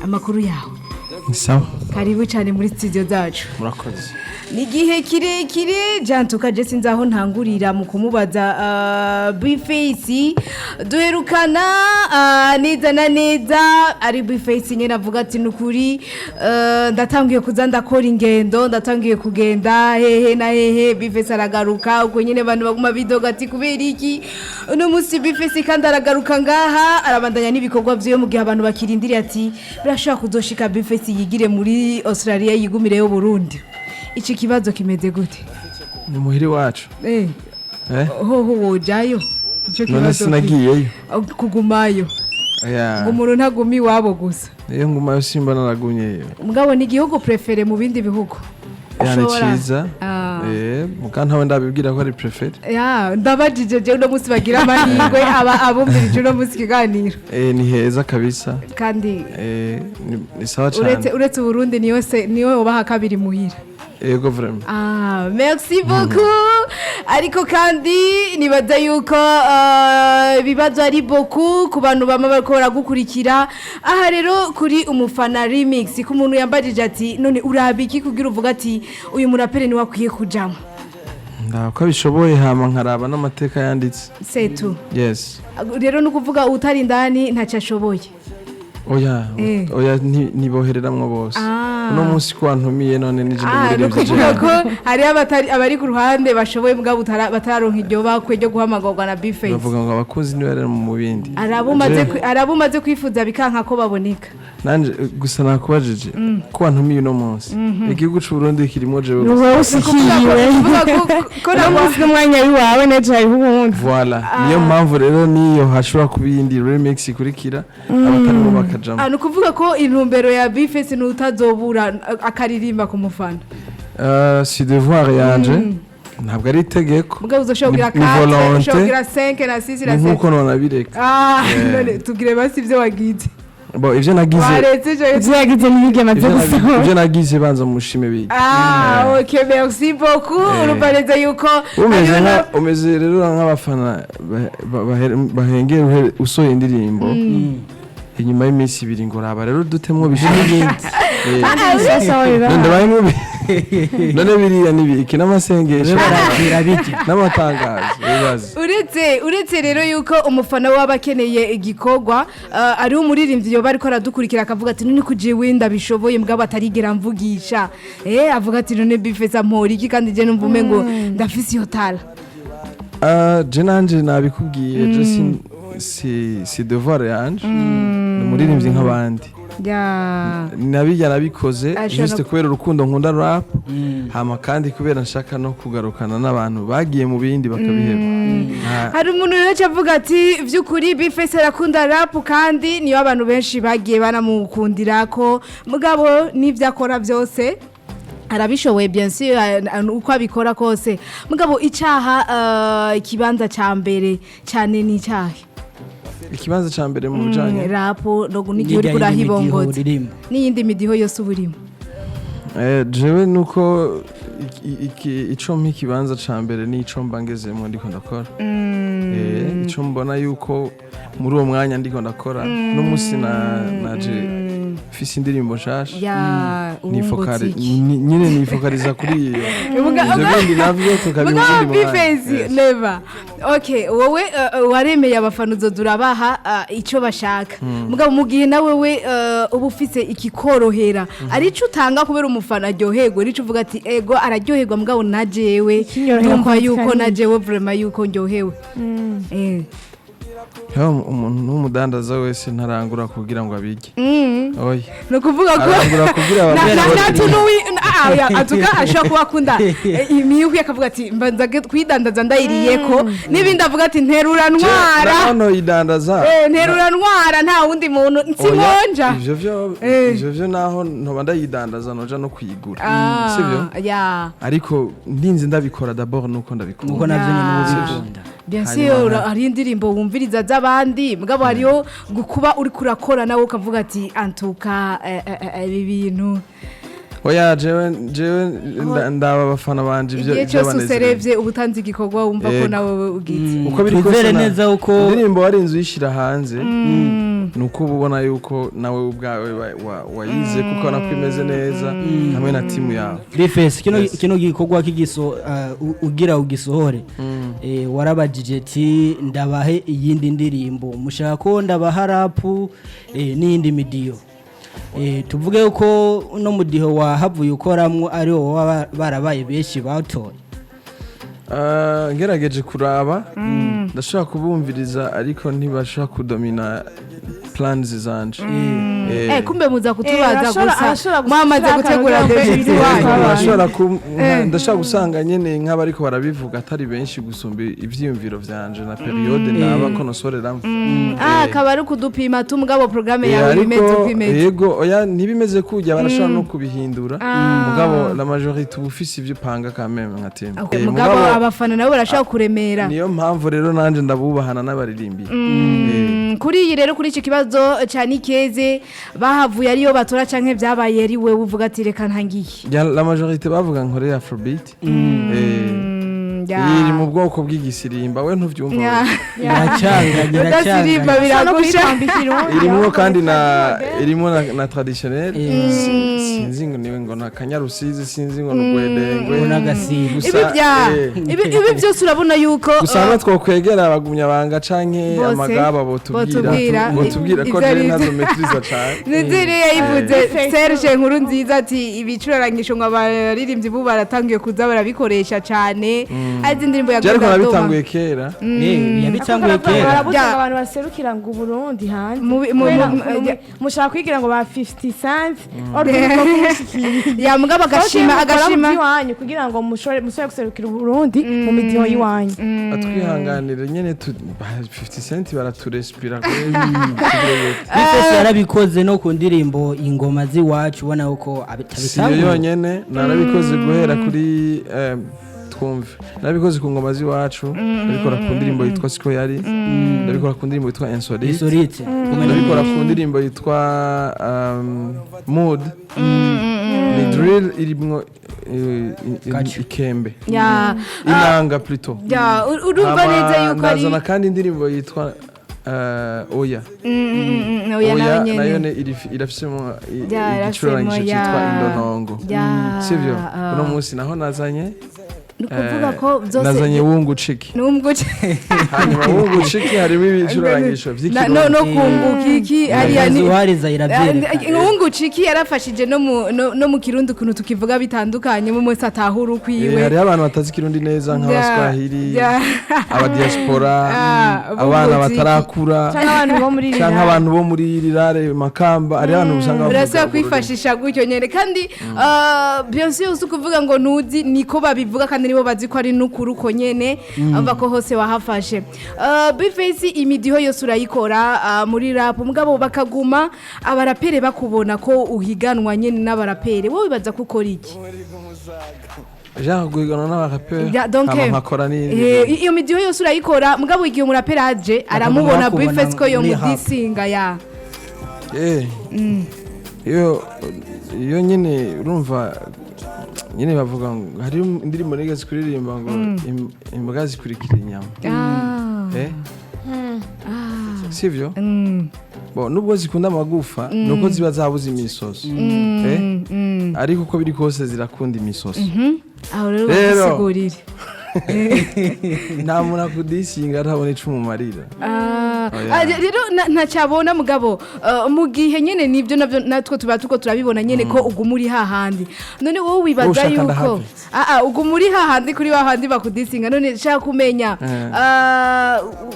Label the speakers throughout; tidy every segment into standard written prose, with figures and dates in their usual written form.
Speaker 1: amakuru yawe
Speaker 2: sawa
Speaker 1: karibu cyane muri studio zacu
Speaker 2: murakoze
Speaker 1: ni gihe kirekire jantuka je sinzi aho ntangurira mu kumubaza Bface duherukana neza na neza ari Bface nyene avuga ati nukuri ndatangiye kuza ndakora ingendo ndatangiye kugenda hehe na hehe Bface aragaruka uko nyene abantu baguma bidoga ati kubera iki uno musi Bface kandi aragaruka ngaha arabandanya n'ibikorwa vyo mu gihe abantu bakirindiriye ati birashaka kuzoshika Bface yigire muri Australia yigumireyo Burundi. Iki kibazo kimeze gute?
Speaker 2: Ni muhiri wacu.
Speaker 1: Ho wojayo.
Speaker 2: Ico kibazo sinagiyeyo.
Speaker 1: Kugumayo.
Speaker 2: Yeah.
Speaker 1: Umuntu ntagumi wabo gusa.
Speaker 2: Iyo ngumayo simba naragumyeyo.
Speaker 1: Mugabo ni igihugu prefere mu bindi bihugu.
Speaker 2: Yani ciza. Mukantawe ndabibwira ko ari prefere.
Speaker 1: Ndabajije je no musi bagira amahirwe abumvirije no musi kiganiro.
Speaker 2: Ni heza kabisa.
Speaker 1: Kandi
Speaker 2: ni sawa cyane.
Speaker 1: Uretse Burundi niwe ubaha kabiri muhira.
Speaker 2: Ego vraiment.
Speaker 1: Merci beaucoup. Ariko kandi nibaza yuko bibazo ari beaucoup ku bantu bama bariko baragukurikira. Aha rero kuri umufana remix ku muntu yambajije ati none urabiki kugira uvuga ati uyu murapere ni wakwiye kujamo.
Speaker 2: Ndako bishoboye hama nkaraba n'amateka yanditse.
Speaker 1: Setu.
Speaker 2: Yes.
Speaker 1: Rero nukuvuga utari ndani ntacashoboye.
Speaker 2: Oya nibohereramwo bose. Uno munsi kwantumiye none nije
Speaker 1: ndabirije. Nukuvuga ko hari abari ku ruhande bashoboye mugabo bataronka iryo bakwe ryo guhamagurwa na Bface.
Speaker 2: Bavuga ngo abakunzi ni bari mu bindi.
Speaker 1: Arabumaze kwifuza bikanka ko baboneka.
Speaker 2: Nanje gusa nakubajije kwantumiye uno munsi. Igihugu c'u Burundi kirimo jewe.
Speaker 3: Wowe usikiwe.
Speaker 1: Ko namusiga
Speaker 3: umwanya wiwawe neje ari ubundi.
Speaker 2: Voilà. Niyo mpamvu rero niyo hashobora kubindi remix kurikira abatari mu bakajamo.
Speaker 1: Nukuvuga ko intumbero ya Bface n'utazobura akaririmba ku mufana.
Speaker 2: Si devoir yanje. Ntabwo ari itegeko.
Speaker 1: Mugabo uzoshogira 4, uzoshogira 5 na 6 na 7.
Speaker 2: Nkuko nona bireka.
Speaker 1: None tugire basi ivyo wagize.
Speaker 2: Bo ivyo nagize.
Speaker 1: Ivyo yagize nibige maze gusohora.
Speaker 2: Ivyo nagize banza mushime bige.
Speaker 1: OK, merci beaucoup. Urubareza yuko
Speaker 2: umeze rero nk'abafana bahengera usoye indirimbo. Inyuma y'iminsi 2 ngo raba rero dutemwo bishimye. None biriya nibiki n'amasengesho birabiki n'amatangazo
Speaker 1: uretse rero yuko umufana w'abakeneye igikorwa ari umuririmbyi yo bariko aradukurikira akavuga ati none kujiye wenda bishoboye mbwa atarigera mvugisha avuga ati none Bface ampora iki kandi je numva umengo ndafise iyo tala
Speaker 2: je nanje nabikubwiye je si devoir yanje umuririmbyi nk'abandi nabijya nabikoze juste kubera urukundo nkunda rap hama kandi kubera nshaka no kugarukana n'abantu bagiye mu bindi bakabiheba.
Speaker 1: Hari umuntu rero avuga ati vy'ukuri Bface arakunda rap kandi niyo abantu benshi bagiye banamukundira ko mugabo n'ivyo akora byose arabishoboye bien sûr uko abikora kose mugabo icaha ikibanza ca mbere cyane ni cyahe
Speaker 2: ikibanza ca mbere mu bujanye
Speaker 1: rapo no n'igihe kurahibongoza n'iyindi midiho yose uburimo
Speaker 2: jewe nuko ico mpikibanza ca mbere nico mbangezemo ndiko ndakora ico mbona yuko muri uwo mwanya ndiko ndakora no musi naje fisi indirimbo shasha
Speaker 1: ya
Speaker 2: Wunguciki nyine nifokaliza kuri iyo ibindi navyo tukabimugindi mu
Speaker 1: Bface never okay wowe waremeye abafana uzodurabaha ico bashaka mugabo mu gihe nawe we uba ufise ikikorohera arico utanga kubera umufana aryoherwa arico uvuga ati ego araryoherwa mugabo najewe ndumva yuko najewe vraiment yuko ndyohewe
Speaker 2: umuntu w'umudandaza wese ntarangura kugira ngo abige oya
Speaker 1: no kuvuga ko
Speaker 2: arangura kugira
Speaker 1: atuka ashaka kubakunda imiyuhi akavuga ati mbanza kwidandaza ndayiriyeko nibindi avuga ati nterura ntwara
Speaker 2: no yidandaza
Speaker 1: nterura ntwara nta wundi muntu nsimonja
Speaker 2: ivyo naho ntoba ndayidandaza noja no kwigura sivyo ariko ndinze ndabikora d'abord nuko ndabikora
Speaker 3: nuko navyo n'ubuzibunda
Speaker 1: bien sûr ari indirimbo wumviriza z'abandi mugabo hariyo gukuba uri kurakora nawe ukavuga ati antuka ibi bintu
Speaker 2: oya jewe ndaba abafana banje ivyo
Speaker 1: by'abanezero userevye ubutanzi igikorwa wumva ko nawe ugize
Speaker 2: uko biri kose neza uko indirimbo wari inzu yishira hanze nuko ubona yuko nawe ubwawe wayize kuko ubona ko imeze neza hamwe na timu yawe
Speaker 4: Bifes kino gikorwa kigiso ugira ugisohore warabajije ati ndabahe iyindi ndirimbo mushaka ko ndabaha rap n'indi midiyo tuvuge uko no mudiho wahavuye ukoramwo ari wo barabaye benshi batoye
Speaker 2: ngerageje kuraba ndashaka kubumviriza ariko ntibashaka kudomina plans zanje
Speaker 1: kumbe muza kutubaza gusa mwamaze gutegura David
Speaker 2: wanyu ndashaka gusanga nyene nk'abariko barabivuga atari benshi gusumba ivyiyumviro vyanje na periode naba konosoreramo
Speaker 1: kabari kudupima tumugabo programme yawe bimeze kwimeze
Speaker 2: yego oya ntibimeze kujya barashobora no kubihindura mugabo la majorité ubufisi ivyo panga quand même nkatemba
Speaker 1: mugabo abafana nabo barashaka kuremera
Speaker 2: niyo mpamvu rero nanje ndabubahana n'abaririmbi
Speaker 1: kuri iyi rero kuri iki kibazo cyane ikeze bahavuye ariyo batora canke byabaye ari we uvuga ati reka ntangiye
Speaker 2: la majorité bavuga nkore afrobeat iri mu bwoko bw'igisirimba we ntuvyumva
Speaker 1: biracanga biragusha
Speaker 2: irimo kandi irimo na traditionnel sinzi ngo niwe ngo nakanyarusizi sinzi ngo nugwedengwe
Speaker 4: n'agasibu
Speaker 1: ibi byose urabona yuko
Speaker 2: usanga twokwegera abagumya banga canke amagaba botubwira ko je nazo metriza cyane
Speaker 1: nizere yayivuze Serge nkuru nziza ati ibicurarangisho ngo abaririmbyi bu baratangiye kuza barabikoresha cyane azi indirimbo ya
Speaker 2: Gandoma bitanguye kera
Speaker 4: yabitanguye kera
Speaker 3: abantu baserukira ngo Burundi hanze mushaka kwigira ngo ba 50 cent
Speaker 1: ya mugaba agashima
Speaker 3: iwanyu kugira ngo musore guserukira Burundi mu midiho yiwanyu
Speaker 2: atwihanganire nyene 50 cent baraturespira
Speaker 4: Bifes yarabikoze no ku ndirimbo ingoma ziwacu ubona uko abitabitanga
Speaker 2: siyo yonyene narabikoze guhera kuri twumve nabikoze ku ngoma ziwacu ndabikora ku ndirimbo yitwa Siko yari ndabikora ku ndirimbo yitwa Insolite ndabikora ku ndirimbo yitwa Mood ni drill irimwo ikembe inanga plutôt
Speaker 1: urumva neza yuko ari
Speaker 2: nazana kandi indirimbo yitwa oya nayo irafisemo igicurangisho cyitwa indonongo sivyo uno munsi naho nazanye
Speaker 1: nukuvuga ko byose
Speaker 2: nazanye Wunguciki hanyuma Wunguciki harimo ibicurangisho vy'ikirundi
Speaker 1: no kungukiki ariya ni Wunguciki yarafashije no mu kirundi kuntu tukivuga bitandukanye mu mwese atahura kwiwe
Speaker 2: hari abantu batazi kirundi neza nk'abaswahili aba diaspora abana batarakura cyangwa abantu bo muri rirare makamba ari abantu usanga
Speaker 1: urasa kwifashisha gutyo nyene kandi bien sûr usukuvuga ngo nuzi niko babivuga kandi nibo bazi ko ari nukuru ko nyene ava ko hose wahafashe Bifes imidiho yose urayikora muri rap mugabo bakaguma abarapere bakubona ko uhiganwa nyene n'abarapere wowe bibaza gukora iki
Speaker 2: Jean Guigano n'abarapere amakora ni
Speaker 1: iyo midiho yose urayikora mugabo igihe umurapere aje aramubona Bifes ko yo mudisinga ya iyo nyene urumva nyine bavuga ngo hari indirimbo nigeze kuririmba ngo imbwa zikurikira inyama sivyo bo nubwo zikunda amagufa nuko ziba zabuze imisoso ariko uko biri kose zirakunda imisoso aho rero basigurire
Speaker 2: nta muntu akudisinga atabona icumu marira
Speaker 1: rero ntacyabona mugabo mu gihe nyene nibyo navyo natwe tuba tuko turabibona nyene ko ugumuri hahandi none wowe wibaza yuko ugumuri hahandi kuri wahandi bakudisinga none shaka kumenya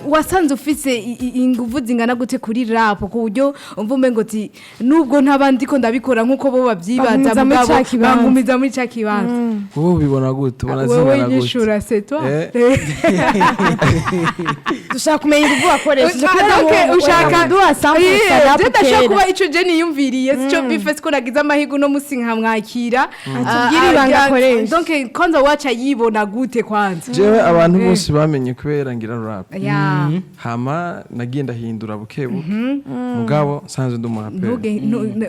Speaker 1: wasanze ufise inguvu zingana gute kuri rap ku buryo umvume ngo ti nubwo ntabandi ko ndabikora nkuko bo babyibaza mugabo bangumiza muri cyakibanza
Speaker 2: wowe bibona gute ubona zingana gute
Speaker 1: yishura c'est toi
Speaker 3: dushaka kumenya inguvu wakoresha
Speaker 1: ushaka ndashaka kuba ico je niyumviriye sico Bifes ko nagize amahigo no musinka mwakira
Speaker 3: atubwira ibanga akoresha
Speaker 1: donc kwanza wacha yibona gute kwanza
Speaker 2: jewe abantu bose bamenye kubera ngira rap hama nagiye ndahindura buke mugabo sanze ndumurapere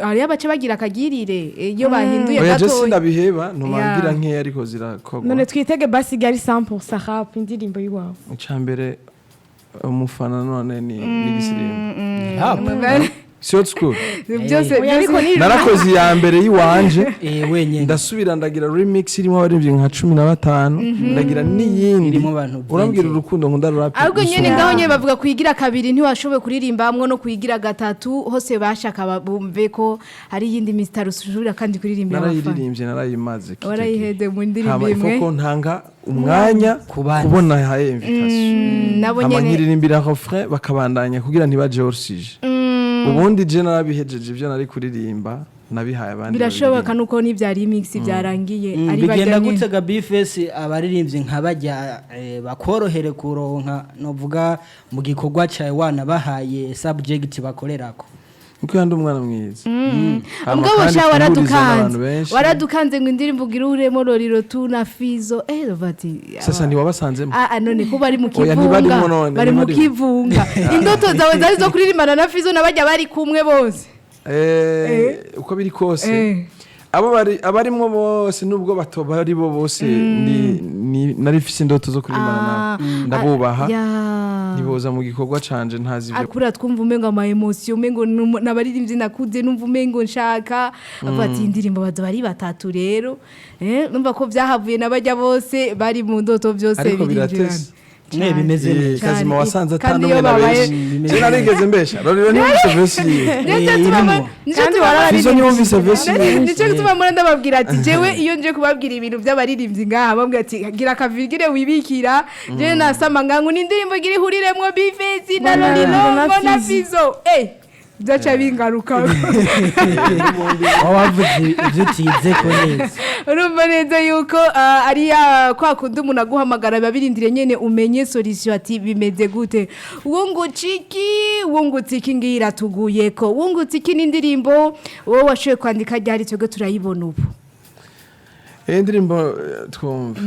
Speaker 1: ari abace bagira akagirire iyo bahinduye gato
Speaker 2: oya je sindabiheba ntumangira nke ariko zirakogwa
Speaker 3: none twitege basi gari 100% rap indirimbo yiwawe
Speaker 2: icambere umufana none ni gisirimu
Speaker 4: Hap.
Speaker 2: sio school
Speaker 1: byose
Speaker 2: narakoze ya mbere yiwanje
Speaker 4: wenyene
Speaker 2: ndasubira ndagira remix irimo abarivye nka 15 ndagira niyindi
Speaker 4: irimo abantu
Speaker 2: urambwira urukundo nkunda rap
Speaker 1: ahubwo nyene ngaho nyene bavuga kwigira kabiri ntiwashoboye kuririmbamwo no kwigira gatatu hose bashaka bumve ko hari yindi Mr Rushurira kandi kuririmbira
Speaker 2: narayiririmbye narayimaze
Speaker 1: warayihede mu ndirimbo imwe
Speaker 2: ko ntanga umwanya kubona ha invitation
Speaker 1: nabo nyene
Speaker 2: amanyiririmbira refrain bakabandanya kugira ntibaje orsije ubundi je narabihejeje ibyo nari kuririmba nabihaye abandi
Speaker 1: birashoboka nuko n'ivyari remix byarangiye ari
Speaker 4: bigenda gute ga Bifesi abaririmbye nk'abajya bakorohere kuronka novuga mu gikorwa cyawe wanabahaye subject bakorerako
Speaker 2: uko yandi umwana mwiza
Speaker 1: ubwo sha waradukanze ngo indirimbo ugira uremo roriro tu na fizo bati
Speaker 2: sasa ni wabasanzemo
Speaker 1: none ko bari mu kivunga bari mu kivunga indoto zawe zari zo kuririmbana na fizo nabajya bari kumwe bose
Speaker 2: uko biri kose abarimwo bose nubwo batobari bo bose narifise indoto zo kuririmbana ndabubaha niboza mu gikorwa canje ntazi ibyo
Speaker 1: akura twumva umengo ama emotion umengo nabaririmbye nakuze numva umengo nshaka bati indirimbo bazo bari batatu rero numva ko byahavuye nabajya bose bari mu ndoto byose birinjirana
Speaker 4: bimeze neza
Speaker 2: kazima wasanze atanu mwe nabeshi je narigeze mbesha rero ni yumvise
Speaker 1: Fizo
Speaker 2: ni yumvise vesi
Speaker 1: nico gituma muri ndababwira ati jewe iyo nje kubabwira ibintu by'abaririmbyi ngaha bambwira ati gira kavigire wibikira je nasama ngangu ni indirimbo gira huriremwo Bifesi na Lolilo na Fizo byaca bingaruka
Speaker 4: wavuze byutize ko neza
Speaker 1: urumva neza yuko ari kwa kundi umuntu aguhamagara babirindire nyene umenye solution ati bimeze gute Wunguciki ngira tuguye ko Wunguciki n'indirimbo wowe washoye kwandika ryari twebwe turayibona ubu
Speaker 2: indirimbo twumva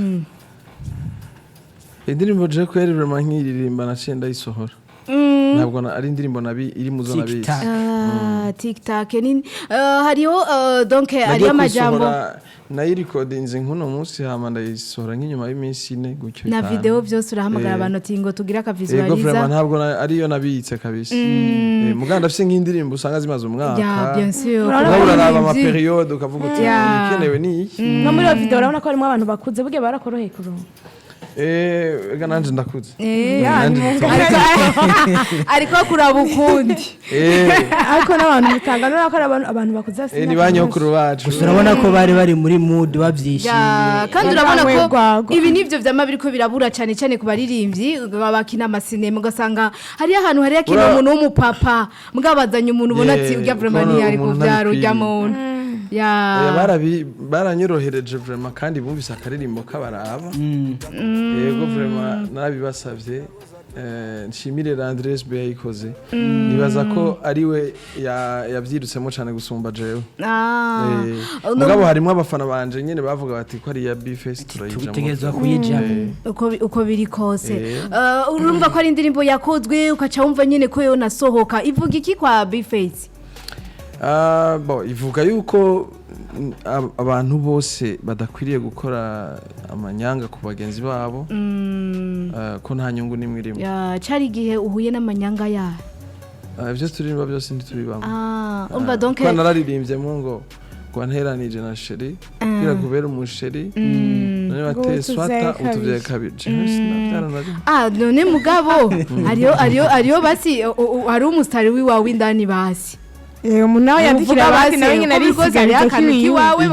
Speaker 2: indirimbo je kweririmba nkiririmba naciye ndayisohora ntabwo ari indirimbo nabi iri muzo nabi
Speaker 1: TikTok ni hariho donc ari amajambo
Speaker 2: nayirecordinze nkuno munsi hama ndayisohora nk'inyuma y'iminsi 4 gutyo
Speaker 1: na video byose urahamagara abantu tingo tugira ka visualiser
Speaker 2: vraiment ntabwo ariyo nabitse kabisa muganda afise nk'indirimbo usanga zimaze umwaka
Speaker 1: ya bien sûr
Speaker 2: uraraba ama periode ukavuga uti ikenewe ni iki
Speaker 3: no muri video urabona ko harimo abantu bakuze buge barakoroheye kuronka
Speaker 2: nanje ndakuze
Speaker 1: ariko kuraba ukundi
Speaker 3: ariko n'abantu mutanga none ko abantu bakuze
Speaker 2: afite ni banyokuru bacu
Speaker 4: urabona ko bari muri mood bavyishimiye
Speaker 1: kandi urabona ko ibi nivyo vyama biriko birabura cyane cyane ku baririmbyi bakina amasinema ugasanga hari ahantu hari akina umuntu w'umupapa mugabazanye umuntu ubona ati urya vraiment ni ari kuvyaro urya muntu
Speaker 2: baranyorohereje vraiment kandi bumvise akaririmbo kabaraba yego vraiment narabibasavye nshimire Andres Be yayikoze nibaza ko ari we yavyirutsemo cyane gusumba jewe mugabo harimo abafana banje nyene bavuga bati ko ari ya Bifesi
Speaker 4: turayijamo kuyijamo
Speaker 1: uko biri kose urumva ko ari indirimbo yakozwe ukaca wumva nyene ko yo nasohoka ivuga iki kwa Bifesi
Speaker 2: ivuga yuko abantu bose badakwiriye gukora amanyanga ku bagenzi babo ko nta nyungu nimwe irimo
Speaker 1: cyari igihe uhuye n'amanyanga ya
Speaker 2: ibyo turirimba byose ntitubibamo
Speaker 1: umva donc
Speaker 2: ko nararirimbye mu ngo kwa nteranije na sheri kugira kubera umusheri none bateye swata utuvye kabije
Speaker 1: none mugabo ariyo basi hari umustari wiwawe indani basi
Speaker 3: umuntu yandikira abandi nawe nyine arisigaye
Speaker 1: kiwawe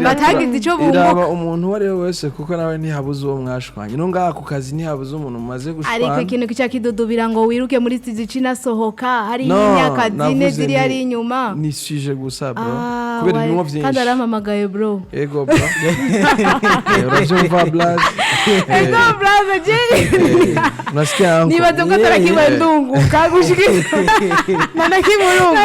Speaker 1: batagize ico
Speaker 2: iraba umuntu wari wese kuko nawe ntihabuze uwo mwashwanye no ngaha ku kazi ntihabuze umuntu umaze gushwana
Speaker 1: ariko ikintu kica kidudubira ngo wiruke muri stizi nasohoka hari imyaka 4 ziri ari inyuma
Speaker 2: ni suje gusa bro kubera ibintu byinshi
Speaker 1: kandi arampamagaye bro
Speaker 2: ego bro uravyumva blaz
Speaker 1: ego blaz
Speaker 2: nasikia anko
Speaker 1: nibaze ko atarakiwe ndungu kagushikira nanakimurungu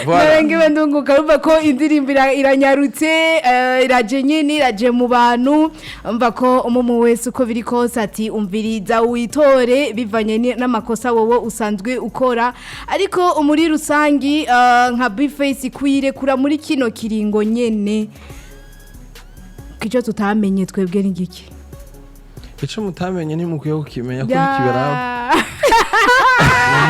Speaker 1: narengewe ndunguka urumva ko indirimbo iranyarutse iraje nyine iraje mu bantu umva ko umuntu wese uko biri kose ati umviriza witore bivanye n'amakosa wowe usanzwe ukora ariko muri rusangi nka Bifesi kwirekura muri kino kiringo nyene kico tutamenye twebwe n'igiki
Speaker 2: ico mutamenye ntimukwiye kukimenya ko bikiberaho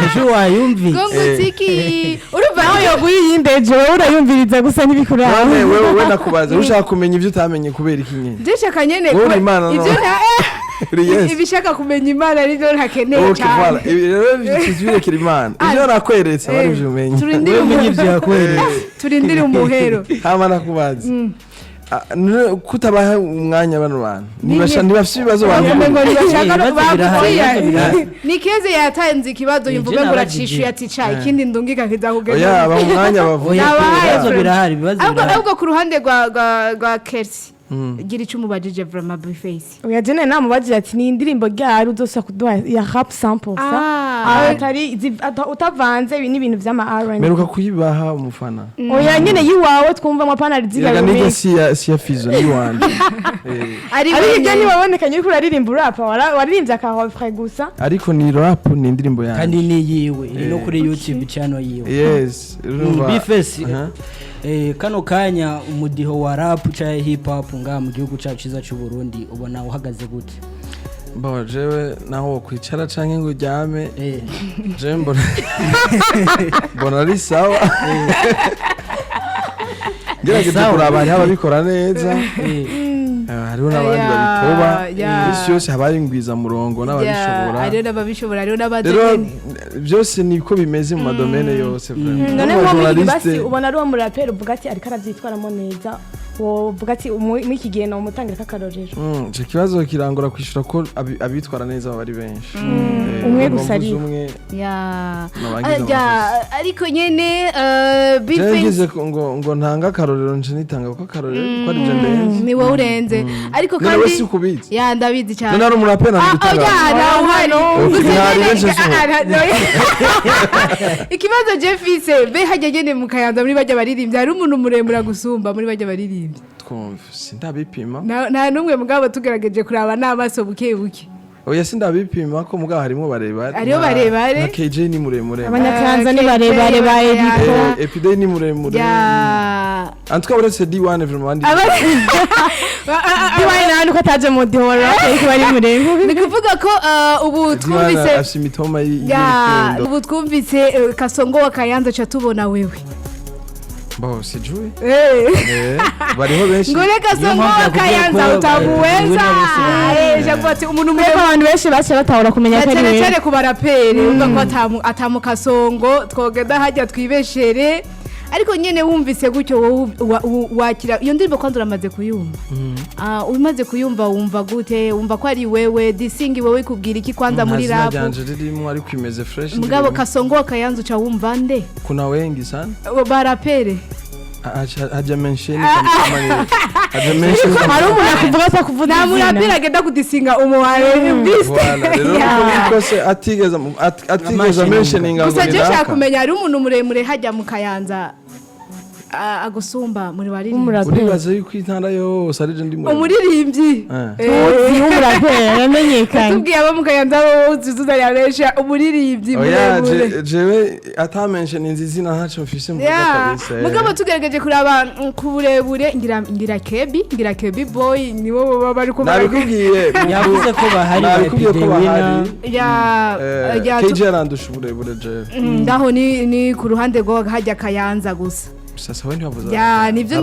Speaker 4: ejo wayumvise
Speaker 1: Wunguciki
Speaker 3: urumva aho yoguye iyindeje wowe urayumviriza gusa ntibikuraba
Speaker 2: none wewe nakubaza ushaka kumenya ivyo utamenye kubera iki nyene
Speaker 1: ndishaka nyene
Speaker 2: wowe Imana
Speaker 1: ivyo
Speaker 2: yes
Speaker 1: ibishaka kumenya Imana nivyo ntakeneye
Speaker 2: okay
Speaker 1: cyane
Speaker 2: voilà rero birekera Imana ivyo nakweretse bari vyumenye
Speaker 1: turindire
Speaker 4: umenye ivyo yakweretse
Speaker 1: turindire umuhero
Speaker 2: hama nakubaza kutabaha umwanya bano bantu ntibafite ibibazo
Speaker 1: ni keze yatanze ikibazo yumvuga ngo uracishuye ati ca ikindi ndungika kizakugenda
Speaker 2: oya aba umwanya bavuye
Speaker 4: ibibazo birahari
Speaker 1: ahubwo ku ruhande rwa Kersi gira icyo umubajije vraiment Bifeisi
Speaker 3: oya jene namubajije ati ni indirimbo ryari uzosa kuduha ya rap 100% atari utavanze ibi n'ibintu vy'ama R&B
Speaker 2: meruka kuyibaha umufana
Speaker 3: oya nyene yiwawe twumva mu panel ziga
Speaker 2: yaga nige si ya Fizo ni wanje
Speaker 3: ari ibyo ntibabonekanye yuko uraririmba rap waririmbye akahofre gusa
Speaker 2: ariko ni rap ni indirimbo yanjye
Speaker 4: kandi ni yiwe iri no kuri YouTube channel yiwe
Speaker 2: yes
Speaker 4: Bifeisi kano kanya umudiho wa rap cha hip hop nga mu gihugu cyacu ciza cy'u Burundi ubona uhagaze gute
Speaker 2: Bawa jewe naho kwicara canke ngo uryame je mbona ari sawa gerageza kuraba hari ababikora neza hariho n'abandi babitoba isi yose habaye ingwiza murongo n'ababishobora
Speaker 1: hariho n'abadeni
Speaker 2: byose niko bimeze mu madomene yose
Speaker 3: none muri basi ubona ari uwo muraperi uvuga ati ariko aravyitwaramo neza uvuga ati muri iki gihe namutangira k'akarorero
Speaker 2: icyo kibazo kirangura kwishura ko abitwara neza baba ari benshi
Speaker 3: umwe gusa ari
Speaker 1: ariko nyene
Speaker 2: Bifeisi ngo ntanga akarorero nje nitanga ko akarorero ko ari je ndenze
Speaker 1: ni wowe urenze ariko kandi ya ndabizi cyane
Speaker 2: none ari umuraperi nabigutanga
Speaker 1: ikibazo Jeffise be hajya gene mu Kayanza muri bajya baririmbye hari umuntu muremura gusumba muri bajya baririmbye
Speaker 2: twumva sindabipima
Speaker 1: nta numwe mugabo tugerageje kuraba n'amaso buke buke
Speaker 2: oya sindabipima ko mugabo harimo barebare
Speaker 1: ariyo barebare
Speaker 2: KJ ni muremure
Speaker 3: abanyakanza ni barebare ba Ediko
Speaker 2: Epidei ni muremure antuka uretse D1 vraiment
Speaker 3: D1 nani ko ataje mu dihora ariko bari muremure
Speaker 1: ni kuvuga ko ubu twumvise
Speaker 2: afite imitoma y'urukundo
Speaker 1: ubu twumvise Kasongo wa Kayanza cha tubona wewe
Speaker 2: Bo sijewe bariho benshi
Speaker 1: ngone Kasongo wa Kayanza utabuweza jagwati umuntu
Speaker 3: mwe abantu benshi bace batahora kumenya ko ari wewe
Speaker 1: cyane ku baraperi umva ko atamu Kasongo twogenda hajya twibeshere ariko nyene wumvise gutyo wakira iyo ndirimbo kwanza uramaze kuyumva umaze kuyumva wumva gute wumva ko ari wewe disingi wewe kubwira iki kwanza muri rap
Speaker 2: byanje ririmo ari kwimeze fresh
Speaker 1: mugabo Kasongo Kayanza cha wumva nde
Speaker 2: kuna wengi sana
Speaker 1: barapere
Speaker 2: haja mention kama haja mention
Speaker 3: hari umuntu akuvuga ko kuvuga
Speaker 1: nta murapera agenda kudisinga umuware biste
Speaker 2: rero ko se atigeza mentioning ngo
Speaker 1: gusa je shaka kumenya hari umuntu muremure hajya mu Kayanza agusumba muri bari
Speaker 2: uribaza yuko intara yose ari je ndi muri
Speaker 1: umuririmbyi
Speaker 3: umurapera yamenyekanye
Speaker 1: tubwiye abo mu Kayanza uzuza yaresha umuririmbyi
Speaker 2: muremure jewe atamention izina ntaco mfise mu kabisa
Speaker 1: mugabo tugerageje kuraba ku burebure ngira kebi boy nibo baba bari ko
Speaker 2: nabikubwiye
Speaker 4: yavuze ko bahari
Speaker 2: nabikubwiye ko bahari
Speaker 1: ya
Speaker 2: KJ arandusha uburebure jewe
Speaker 1: ndaho ni ku ruhande rwo hajya Kayanza gusa
Speaker 2: sasa wewe ntiwavuze
Speaker 1: nivyo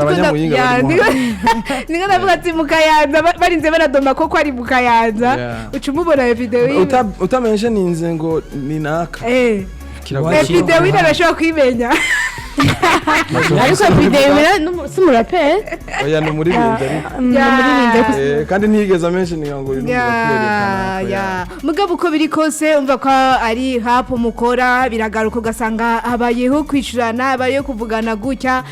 Speaker 1: niko ndavuga ati mu Kayanza barinze baradoma ko ari mu Kayanza ucumubona video
Speaker 2: utamenyesha ninze ngo ni naka
Speaker 1: video ina nashobora kwimenya
Speaker 3: ariko video si muraperi
Speaker 2: oya no muri binde kandi ntigeze amentioning ngo uri
Speaker 1: ya mugabo uko biri kose umva ko ari hapo mukora biragaruka ugasanga habayeho kwishurana habayeho kuvugana gutya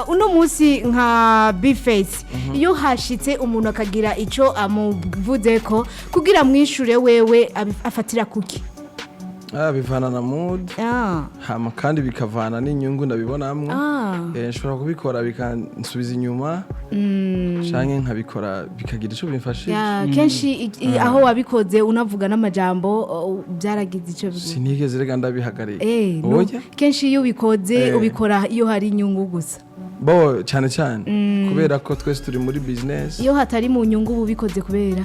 Speaker 1: uno munsi nka Bifeisi iyo hashitse umuntu akagira ico amuvuze ko kugira mwishure wewe afatira kuki
Speaker 2: bivana na mood hama kandi bikavana n'inyungu ndabibonamwe nshobora kubikora bikansubiza inyuma canke nkabikora bikagira ico bimfashije
Speaker 1: kenshi aho wabikoze unavuga n'amajambo byaragize ico bivuga
Speaker 2: sinigeze rega ndabihagarika
Speaker 1: kenshi iyo ubikoze ubikora iyo hari inyungu gusa
Speaker 2: bo cyane cyane kubera ko twese turi muri business
Speaker 1: iyo hatari mu nyungu bubikoze kubera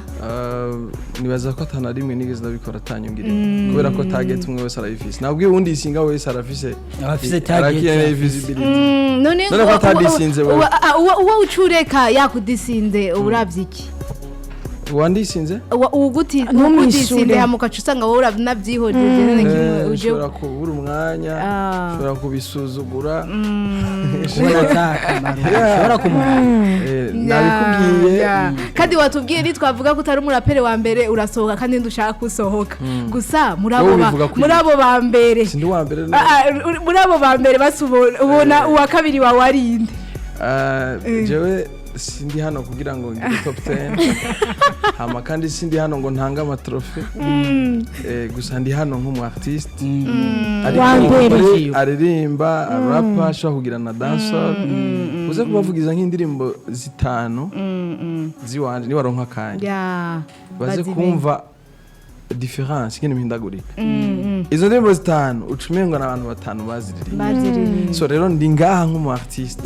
Speaker 2: nibaza ko atana rimwe nigeze ndabikora atanyungire kubera ko target umwe wese arayifise nabwo ubundi isinga wese arafise
Speaker 4: target
Speaker 1: visibility none
Speaker 2: ko atadisinze
Speaker 1: uwo ucureka yakudisinze uravye iki
Speaker 2: wandisinze
Speaker 1: ugutsinze hamukaca usanga wowe uravyihojeje none kimwe uje
Speaker 2: ushobora kubura umwanya ushobora kubisuzugura
Speaker 4: ushobora kumara
Speaker 2: nabikubwiye
Speaker 1: kandi watubwiye nitwavuga ko utari umurapere wa mbere urasohoka kandi ndushaka kusohoka gusa muri abo ba mbere
Speaker 2: sindi wa mbere
Speaker 1: muri abo ba mbere basubona uwa kabiri wawe arinde
Speaker 2: jewe sindi hano kugira ngo ngire top 10 hama kandi sindi hano ngo ntanga amatrofe gusa ndi hano nk'umu artiste aririmba arapa ashobora kugira na dancer uze kubavugiza nk'indirimbo zitanu ziwanje ni waronka kanya baze kumva difference ngene mpindagurika izo ndirimbo zitanu ucumengo n'abantu batanu baziririmba so rero ndi ngaha nk'umu artiste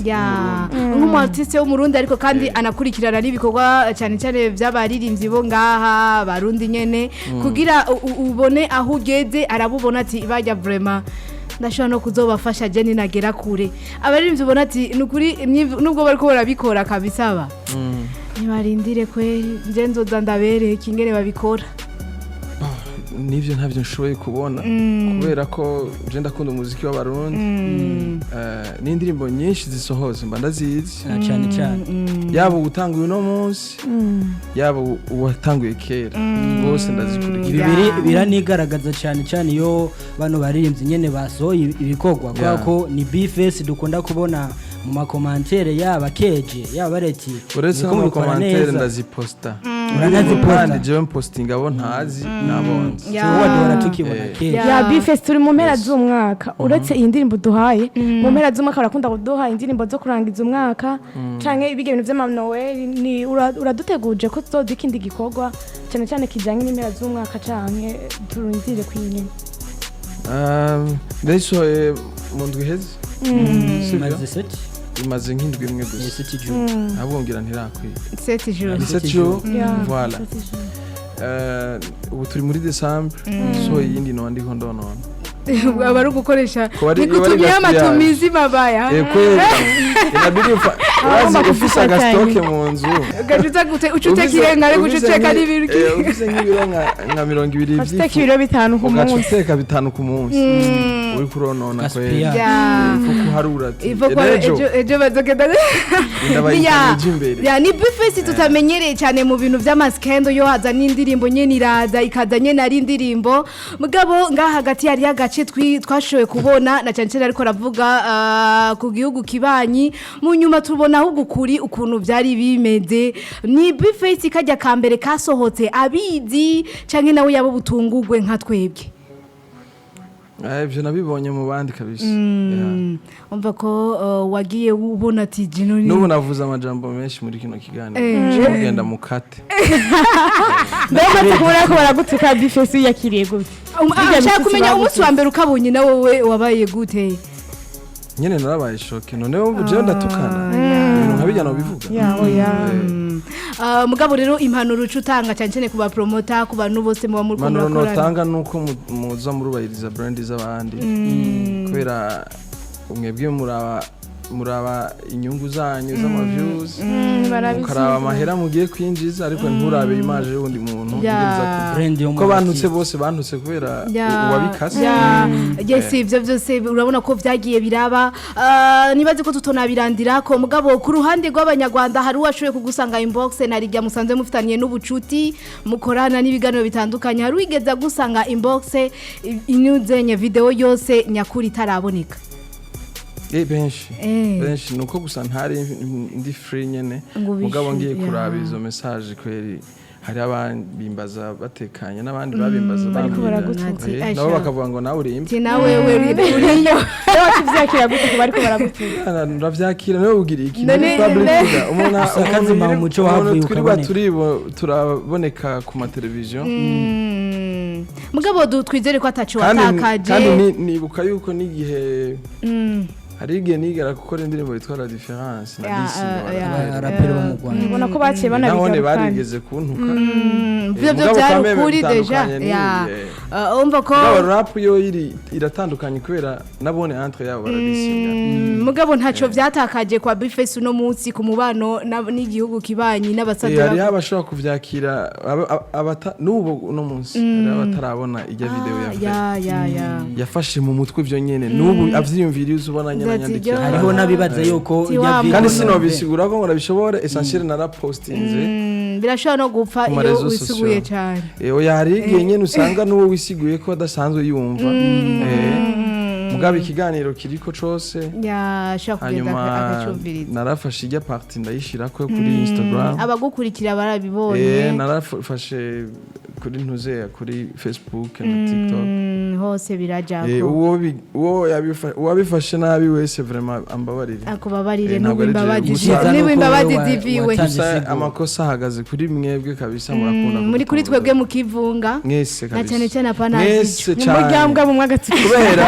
Speaker 1: nk'umu artiste wo mu Burundi ariko kandi anakurikirana n'ibikorwa cyane cyane by'abaririmbyi bo ngaha barundi nyene kugira ubone aho ugeze arabubona ati bajya vraiment ndashobora no kuzobafasha je ninagera kure abaririmbyi ubona ati nukuri nubwo bariko barabikora kabisaba ntibarindire kweri nje nzoza ndabereye kingere babikora
Speaker 2: nivyo ntavyo nshoboye kubona kubera ko je ndakunda umuziki w'abarundi n'indirimbo nyinshi zisohoze mba ndazizi
Speaker 4: cyane cyane
Speaker 2: yaba utanguye no munsi yaba uwatanguye kera bose ndazikurikira
Speaker 4: biranigaragaza cyane cyane iyo bano baririmbyi nyene basohoye ibikorwa kwako ni bifesi dukunda kubona mu makomantere yaba keje yaba bareti
Speaker 2: uretse mu makomantere ndaziposta
Speaker 3: uranazipota
Speaker 2: jewe mpostinga abo ntazi nabonze
Speaker 4: duhora tukibona keje
Speaker 3: ya bifesi turi mu mpera z'umwaka uretse iyi ndirimbo duhaye mu mpera z'umwaka barakunda kuduha indirimbo zo kurangiza umwaka canke ibige ibintu vy'amanoel ni uraduteguje ko tuzoza ikindi gikorwa cyane cyane kijanye n'impera z'umwaka canke turindire kwinyuma
Speaker 2: ndetse mu ndwi heze imaze nk'indwi imwe gusa abongira ntirakwiye 7 jours voilà ubu turi muri December so yindi no ndiho ndonona
Speaker 1: bari gukoresha nikutumye amatumizi mabaya
Speaker 2: inabidi wazi ofisa agastoke mu nzu
Speaker 1: gajuza gute ucute kirenga ari gucuteka n'ibiryo
Speaker 2: ufise nk'ibiro nka 200
Speaker 3: by'ifu ibiro 5 ku munsi
Speaker 2: ugacuteka 5 ku munsi uri kuronona kweli fuku harura ati
Speaker 1: ejo bazogenda ya ni bifesi tutamenyereye cyane mu bintu by'amaskendo yo haza n'indirimbo nyene iraza ikaza nyene ari indirimbo mugabo ngaha hagati yari agace twashoye kubona na cyane cyane ariko ravuga ku gihugu kibanyi mu nyuma tubona aho gukuri ukuntu byari bimeze ni bifesi kajya kambere kasohotse abizi canke nawe yabo butungurwe nka twebwe
Speaker 2: ivyo nabibonye mu bandi kabisa
Speaker 1: umva ko wagiye ubona ati jino ni
Speaker 2: nubu navuze amajambo menshi muri kino kiganiro ugenda mukate
Speaker 3: mbega tukubona ko baragutuka bifesi yakiriye gute
Speaker 1: ashaka kumenya umunsi wa mbere ukabonye na wowe wabaye gute
Speaker 2: nyene narabaye shoke none wumva je ndatukana ibintu nkabijyana bivuga
Speaker 1: mugabo rero impanuro ucutanga cyane cyane kuba promoter ku bantu bose mu muri
Speaker 2: komora impanuro notanga nuko muza murubahiriza brand z'abandi kubera umwebwe muraba inyungu zanyu z'ama views mukaraba amahera mugiye kwinjiza ariko nturabe image y'undi muntu ko bantutse bose bantutse kubera uwabikase
Speaker 1: yes ivyo byose urabona ko vyagiye biraba nibaze ko tutonabirandira ko mugabo ku ruhande rw'abanyarwanda hari uwashoye kugusanga inbox narijya musanze mufitaniye n'ubucuti mukorana n'ibiganiro bitandukanye hari wigeza gusanga inbox inyuzenye video yose nyakuri taraboneka
Speaker 2: benshi nuko gusa ntari ndi free nyene mugabo ngiye kuraba izo message kweri hari abambimbaza batekanye n'abandi babimbaza nabo bakavuga ngo nawe urimba
Speaker 1: ti nawe uriyo
Speaker 3: wakivyakira gute ko bariko baragutuka
Speaker 2: ndavyakira nawe ugira iki muri public umuntu
Speaker 4: akazima umuco wavuye
Speaker 2: ukaboneka turaboneka ku ma television
Speaker 1: mugabo twizere ko atacu watakaje
Speaker 2: kandi nibuka yuko n'igihe hari igihe nigera gukora indirimbo yitwa La Différence na Disi
Speaker 4: rapero bo mu Rwanda
Speaker 3: ubona ko baciye
Speaker 2: nahone
Speaker 3: banabigarukana
Speaker 2: barigeze kuntuka
Speaker 1: byo byari ukuri deja umva ko
Speaker 2: rap yo iratandukanye kubera nabone entre yabo baradisinga
Speaker 1: mugabo ntaco vyatakaje kwa Bifesu no munsi ku mubano n'igihugu kibanyi n'abasaza
Speaker 2: hari abashobora kuvyakira n'ubu no munsi hari abatarabona ijya video yafashe mu mutwe ivyo nyene n'ubu avyiyumviriye uzubona nyene nyandikira
Speaker 4: hariho nabibaza yuko ijya video
Speaker 2: kandi sinobisigura ko ngo nabishobore essentiel narapostinze
Speaker 1: birashobora no gupfa iyo wisiguye cyane
Speaker 2: oya hari igihe nyene usanga n'uwo wisiguye ko adasanzwe yumva mugabe ikiganiro kiriko cose
Speaker 1: kugenda akacumviriza
Speaker 2: narafashe ijya party ndayishirako kuri Instagram
Speaker 1: abagukurikira barabibonye
Speaker 2: narafashe kuri ntuzeya kuri Facebook na TikTok
Speaker 1: hose birajako
Speaker 2: uwo abifashe nabi wese vraiment ambabarire
Speaker 1: akubabarire n'ibimbabazi ziviwe
Speaker 2: amakosa ahagaze kuri mwebwe kabisa murakunda
Speaker 1: muri kuri twebwe mu kivunga
Speaker 2: mwese kabisa
Speaker 1: na cyane cyane apana
Speaker 2: mwese cyane
Speaker 3: umuryango mu mwagatsiko
Speaker 2: kubera